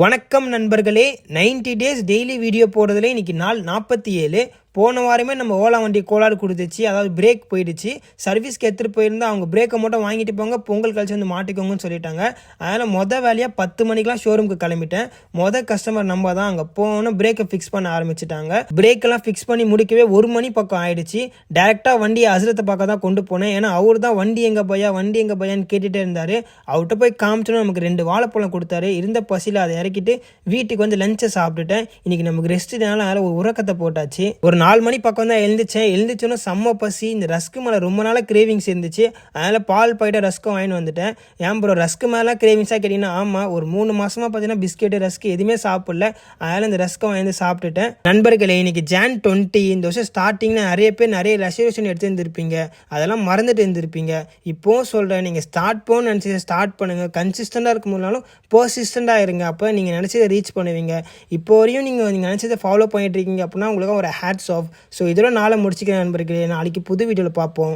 வணக்கம் நண்பர்களே. 90 days daily video போடுறதுல இன்னைக்கு நாள் 47. போன வாரமே நம்ம ஓலா வண்டி கோளாறு கொடுத்துச்சு, அதாவது பிரேக் போயிடுச்சு. சர்வீஸ்க்கு எடுத்துகிட்டு போயிருந்தால் அவங்க பிரேக்கை மட்டும் வாங்கிட்டு போங்க, பொங்கல் கழிச்சு வந்து மாட்டிக்கோங்கன்னு சொல்லிட்டாங்க. அதனால் வேலையாக 10 மணிக்கெலாம் ஷோரூமுக்கு கிளம்பிட்டேன். கஸ்டமர் நம்ம தான். அங்கே போனோம், பிரேக்கை ஃபிக்ஸ் பண்ண ஆரம்பிச்சிட்டாங்க. பிரேக்கெல்லாம் ஃபிக்ஸ் பண்ணி முடிக்கவே 1 மணி பக்கம் ஆயிடுச்சு. டேரெக்டாக வண்டியை அசுரத்தை பார்க்க தான் கொண்டு போனேன். ஏன்னா அவர் தான் வண்டி எங்கே பையான்னு கேட்டுகிட்டே இருந்தார். அவர்கிட்ட போய் காமிச்சோன்னா நமக்கு 2 வாழைப்பழம் கொடுத்தாரு. இருந்த பசியில் அதை இறக்கிட்டு வீட்டுக்கு வந்து லஞ்சை சாப்பிட்டுட்டேன். இன்றைக்கி நமக்கு ரெஸ்ட்டுனால ஒரு உறக்கத்தை போட்டாச்சு. ஒரு 4 மணி பக்கம் தான் எழுந்திரிச்சோன்னா செம்ம பசி. இந்த ரஸ்க்கு மேலே ரொம்ப நாளாக கிரேவிங்ஸ் இருந்துச்சு. அதனால் பால் பாயிட்ட ரஸ்க்கும் வாங்கிட்டு வந்துட்டேன். ஏன் ப்ரோ ரஸ்க்கு மேலே கிரேவிங்ஸாக கேட்டிங்கன்னா, ஆமாம், ஒரு 3 மாதமாக பார்த்தீங்கன்னா பிஸ்கெட்டு ரஸ்க்கு எதுவுமே சாப்பிடல. அதனால் இந்த ரஸ்க்கும் வாங்கி சாப்பிட்டுட்டேன். நண்பர்களே, இன்னைக்கு Jan 20 இந்த வருஷம் ஸ்டார்டிங்கில் நிறைய பேர் நிறைய ரெசர்வேஷன் எடுத்து இருந்திருப்பீங்க. அதெல்லாம் மறந்துட்டு இருந்திருப்பீங்க. இப்போவும் சொல்கிறேன், நீங்கள் ஸ்டார்ட் போகணும்னு நினச்சி ஸ்டார்ட் பண்ணுங்கள். கன்சிஸ்டண்டாக இருக்க முடியலனாலும் பர்சிஸ்டண்டாக இருங்க. அப்போ நீங்கள் நினச்சதை ரீச் பண்ணுவீங்க. இப்போ வரையும் நீங்கள் நினச்சதை ஃபாலோ பண்ணிட்டு இருக்கீங்க அப்படின்னா உங்களுக்கு ஒரு ஹேட்ஸ் ஆஃப். ஸோ இதோட நாளை முடிச்சுக்கிறேன் நண்பர்களே. நாளைக்கு புது வீடியோவில் பார்ப்போம்.